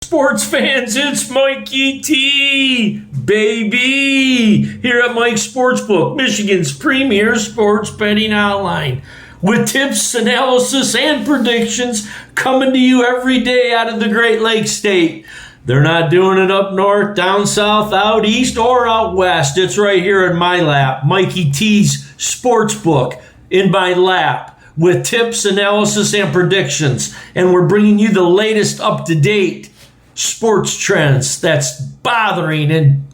Sports fans, it's Mikey T, baby, here at Mike's Sportsbook, Michigan's premier sports betting online, with tips, analysis, and predictions coming to you every day out of the Great Lakes State. They're not doing it up north, down south, out east, or out west. It's right here in my lap, Mikey T's Sportsbook in my lap, with tips, analysis, and predictions. And we're bringing you the latest up-to-date sports trends that's bothering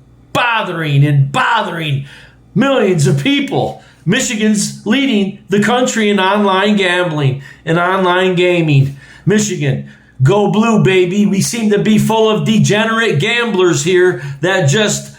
millions of people. Michigan's leading the country in online gambling and online gaming. Michigan, go blue, baby. We seem to be full of degenerate gamblers here that just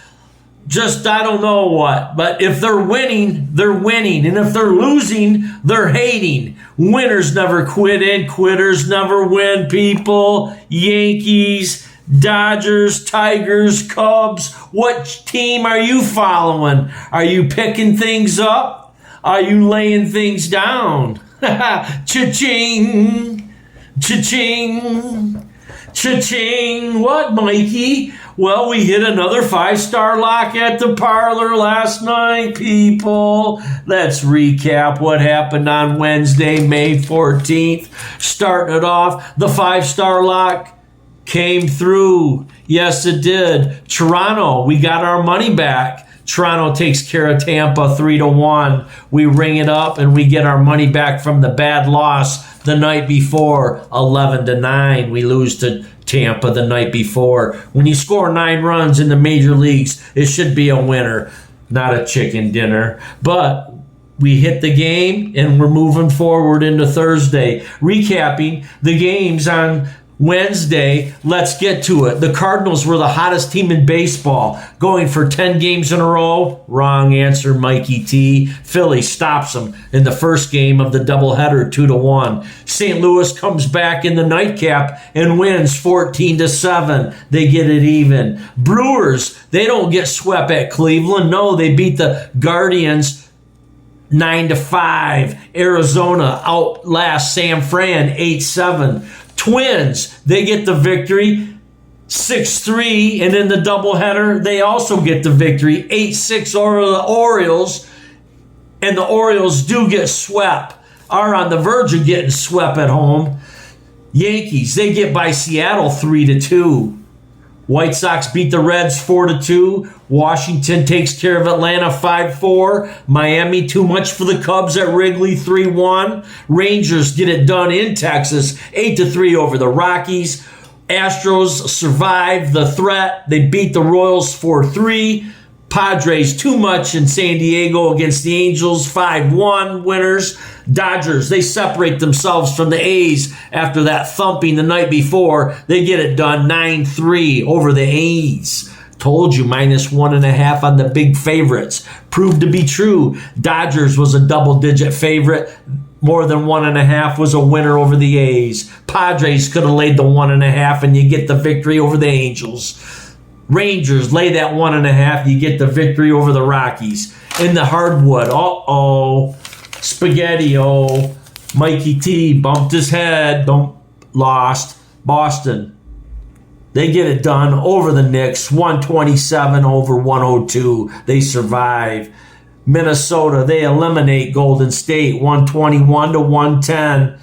I don't know what. But if they're winning, they're winning. And if they're losing, they're hating. Winners never quit and quitters never win, people. Yankees, Dodgers, Tigers, Cubs. What team are you following? Are you picking things up? Are you laying things down? Cha-ching, cha-ching, cha-ching. What, Mikey? Well, we hit another 5-star lock at the parlor last night, people. Let's recap what happened on Wednesday, May 14th. Starting it off, the 5-star lock came through. Yes, it did. Toronto, we got our money back. Toronto takes care of Tampa 3-1. We ring it up and we get our money back from the bad loss the night before, 11-9. We lose to Tampa the night before. When you score 9 runs in the major leagues, it should be a winner, not a chicken dinner. But we hit the game and we're moving forward into Thursday. Recapping the games on Wednesday, let's get to it. The Cardinals were the hottest team in baseball, going for 10 games in a row. Wrong answer, Mikey T. Philly stops them in the first game of the doubleheader, 2-1. St. Louis comes back in the nightcap and wins 14-7. They get it even. Brewers, they don't get swept at Cleveland. No, they beat the Guardians 9-5. Arizona outlasts San Fran 8-7. Twins, they get the victory 6-3, and in the doubleheader, they also get the victory 8-6 over the Orioles, and the Orioles do get swept, are on the verge of getting swept at home. Yankees, they get by Seattle 3-2. White Sox beat the Reds 4-2. Washington takes care of Atlanta 5-4. Miami, too much for the Cubs at Wrigley 3-1. Rangers get it done in Texas 8-3 over the Rockies. Astros survive the threat. They beat the Royals 4-3. Padres, too much in San Diego against the Angels, 5-1 winners. Dodgers, they separate themselves from the A's after that thumping the night before. They get it done 9-3 over the A's. Told you, -1.5 on the big favorites. Proved to be true. Dodgers was a double-digit favorite. More than 1.5 was a winner over the A's. Padres could have laid the 1.5 and you get the victory over the Angels. Rangers, lay that 1.5, you get the victory over the Rockies. In the hardwood, Spaghetti-O, Mikey T bumped his head, lost. Boston, they get it done over the Knicks, 127 over 102. They survive. Minnesota, they eliminate Golden State, 121-110.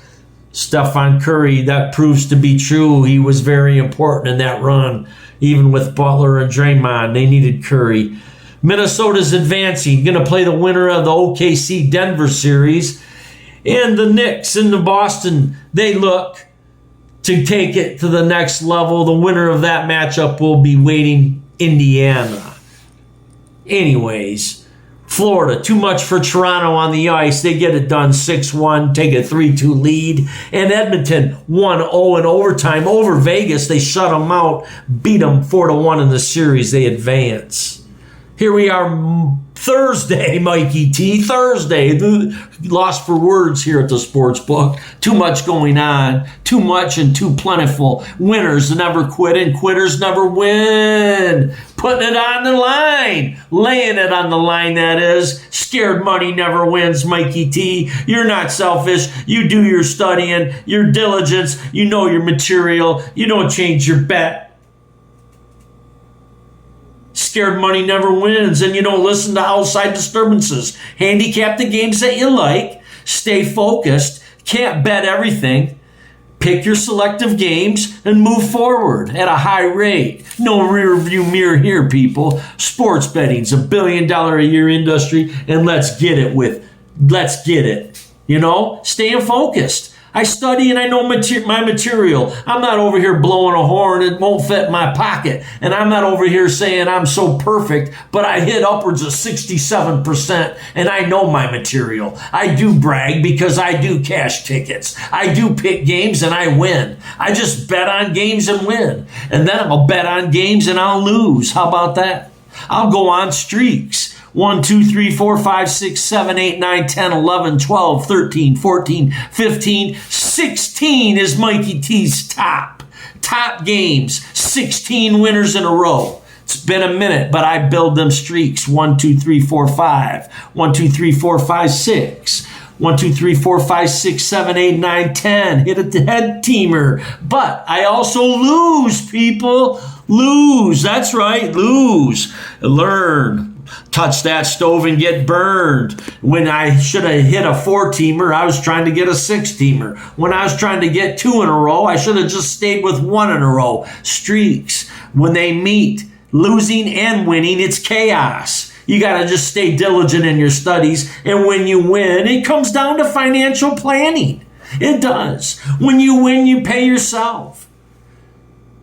Stephon Curry, that proves to be true. He was very important in that run. Even with Butler and Draymond, they needed Curry. Minnesota's advancing, going to play the winner of the OKC Denver series. And the Knicks and the Boston, they look to take it to the next level. The winner of that matchup will be waiting Indiana. Anyways, Florida, too much for Toronto on the ice. They get it done 6-1, take a 3-2 lead. And Edmonton 1-0 in overtime over Vegas. They shut them out, beat them 4-1 in the series. They advance. Here we are Thursday, Mikey T. Thursday. Lost for words here at the sports book. Too much going on. Too much and too plentiful. Winners never quit and quitters never win. Putting it on the line. Laying it on the line, that is. Scared money never wins, Mikey T. You're not selfish. You do your studying, your diligence. You know your material. You don't change your bet. Scared money never wins, and you don't listen to outside disturbances. Handicap the games that you like. Stay focused. Can't bet everything. Pick your selective games and move forward at a high rate. No rear view mirror here, people. Sports betting's $1 billion a year industry, and let's get it. You know, staying focused. I study and I know my material. I'm not over here blowing a horn. It won't fit in my pocket. And I'm not over here saying I'm so perfect, but I hit upwards of 67% and I know my material. I do brag because I do cash tickets. I do pick games and I win. I just bet on games and win. And then I'll bet on games and I'll lose. How about that? I'll go on streaks. 1, 2, 3, 4, 5, 6, 7, 8, 9, 10, 11, 12, 13, 14, 15, 16 is Mikey T's top games. 16 winners in a row. It's been a minute, but I build them streaks. 1, 2, 3, 4, 5. 1, 2, 3, 4, 5, 6. 1, 2, 3, 4, 5, 6, 7, 8, 9, 10. Hit at the head teamer. But I also lose, people. Lose. That's right. Lose. Learn. Touch that stove and get burned. When I should have hit a 4-teamer, I was trying to get a 6-teamer. When I was trying to get 2 in a row, I should have just stayed with 1 in a row. Streaks. When they meet, losing and winning, it's chaos. You got to just stay diligent in your studies. And when you win, it comes down to financial planning. It does. When you win, you pay yourself.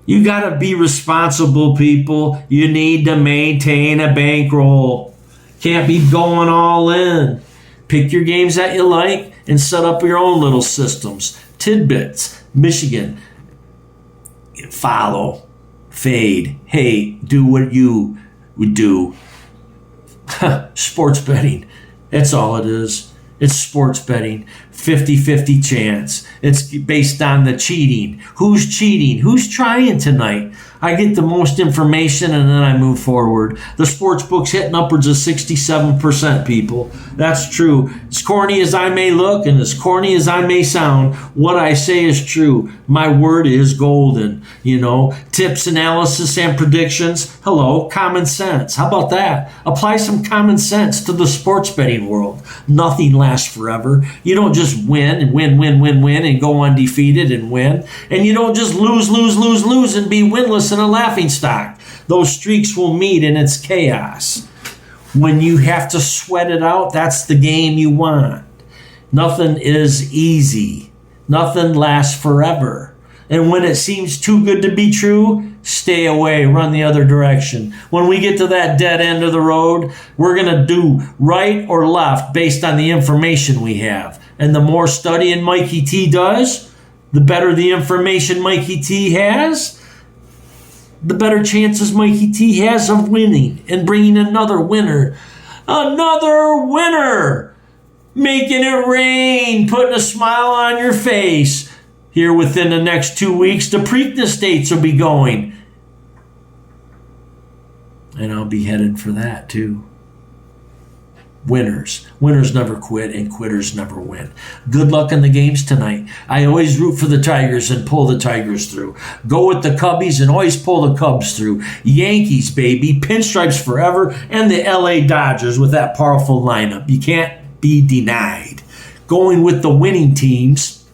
You got to be responsible, people. You need to maintain a bankroll. Can't be going all in. Pick your games that you like and set up your own little systems. Tidbits. Michigan. Follow. Fade. Hey, do what you would do. Sports betting. That's all it is. It's sports betting. 50-50 chance. It's based on the cheating. Who's cheating? Who's trying tonight? I get the most information and then I move forward. The sports book's hitting upwards of 67%, people. That's true. As corny as I may look and as corny as I may sound, what I say is true. My word is golden. You know, tips, analysis, and predictions. Hello, common sense. How about that? Apply some common sense to the sports betting world. Nothing lasts forever. You don't just win and win and go undefeated and win. And you don't just lose and be winless and a laughingstock. Those streaks will meet and it's chaos. When you have to sweat it out, that's the game you want. Nothing is easy. Nothing lasts forever. And when it seems too good to be true, stay away, run the other direction. When we get to that dead end of the road, we're going to do right or left based on the information we have. And the more studying Mikey T does, the better the information Mikey T has, the better chances Mikey T has of winning and bringing another winner. Another winner! Making it rain, putting a smile on your face. Here within the next 2 weeks, the Preakness dates will be going. And I'll be headed for that too. Winners. Winners never quit and quitters never win. Good luck in the games tonight. I always root for the Tigers and pull the Tigers through. Go with the Cubbies and always pull the Cubs through. Yankees, baby. Pinstripes forever. And the LA Dodgers with that powerful lineup. You can't be denied. Going with the winning teams,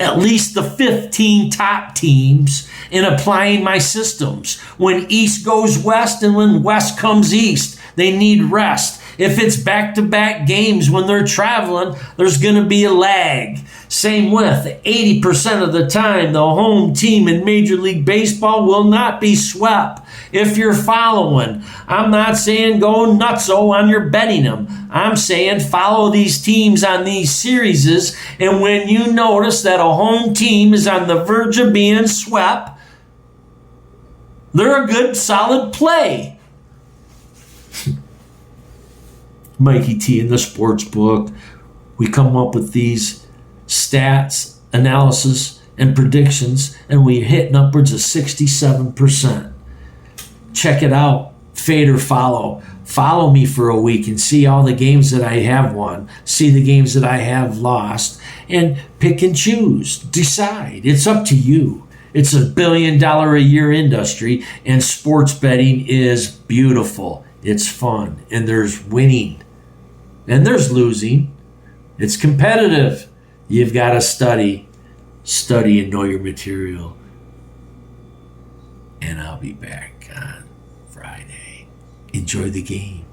at least the 15 top teams, in applying my systems. When East goes West and when West comes East, they need rest. If it's back-to-back games when they're traveling, there's going to be a lag. Same with 80% of the time, the home team in Major League Baseball will not be swept. If you're following, I'm not saying go nutso on your betting them. I'm saying follow these teams on these series, and when you notice that a home team is on the verge of being swept, they're a good, solid play. Mikey T in the sports book. We come up with these stats, analysis, and predictions, and we're hitting upwards of 67%. Check it out. Fade or follow. Follow me for a week and see all the games that I have won. See the games that I have lost. And pick and choose. Decide. It's up to you. It's a $1 billion a year industry, and sports betting is beautiful. It's fun. And there's winning. And there's losing. It's competitive. You've got to study. Study and know your material. And I'll be back on Friday. Enjoy the game.